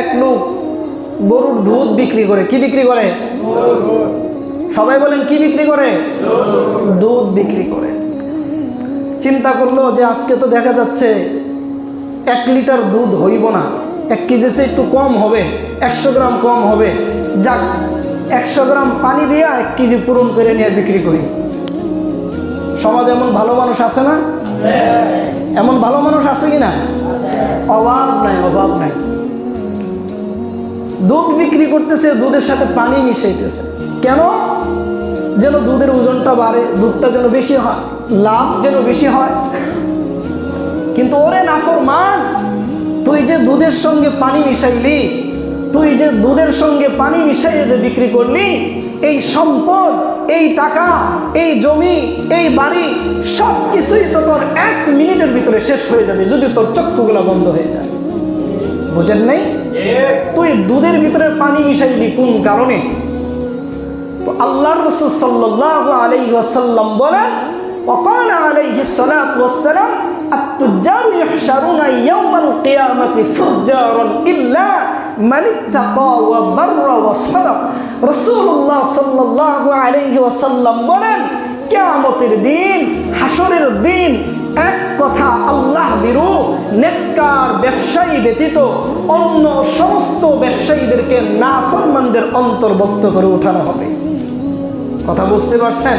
এক লোক গরুর দুধ বিক্রি করে। কি বিক্রি করে? সবাই বলেন কি বিক্রি করে? দুধ বিক্রি করে। চিন্তা করলো যে আজকে তো দেখা যাচ্ছে 1 লিটার দুধ হইব না, 1 কেজি চেয়ে একটু কম হবে, 100 গ্রাম কম হবে। যাক, 100 গ্রাম পানি দিয়ে 1 কেজি পূরণ করে নিয়ে বিক্রি করি। সমাজে এমন ভালো মানুষ আছে না? এমন ভালো মানুষ আছে কি না? অভাব নাই, অভাব নাই। দুধ বিক্রি করতেছে, দুধের সাথে পানি মিশাইতেছে। কেন? যেন দুধের ওজনটা বাড়ে, দুধটা যেন বেশি হয়, লাভ যেন বেশি হয়। কিন্তু ওরে নাফরমান, তুই যে দুধের সঙ্গে পানি মিশাইলি, তুই যে দুধের সঙ্গে পানি মিশাইয়ে যে বিক্রি করলি, এই সম্পদ, এই টাকা, এই জমি, এই বাড়ি সব কিছুই তো তোর 1 মিনিটের ভিতরে শেষ হয়ে যাবে যদি তোর চক্ষুগুলো বন্ধ হয়ে যায়। বুঝেন নাই? তুই দুধের ভিতরে পানি মিশাইলি কোন কারণে? তো আল্লাহর রাসূল সাল্লাল্লাহু আলাইহি ওয়াসাল্লাম বলেন, وقال عليه الصلاة والسلام التجار يحشرون يوم القيامة فجارا إلا من اتقى وبر وصدق। রাসূলুল্লাহ সাল্লাল্লাহু আলাইহি ওয়াসাল্লাম বলেন, কিয়ামতের দিন, হাসরের দিন এক কথা আল্লাহ ভীরু নেককার ব্যবসায়ী ব্যতীত অন্য সমস্ত ব্যবসায়ীদেরকে নাফরমানদের অন্তর্ভুক্ত করে উঠানো হবে। কথা বুঝতে পারছেন?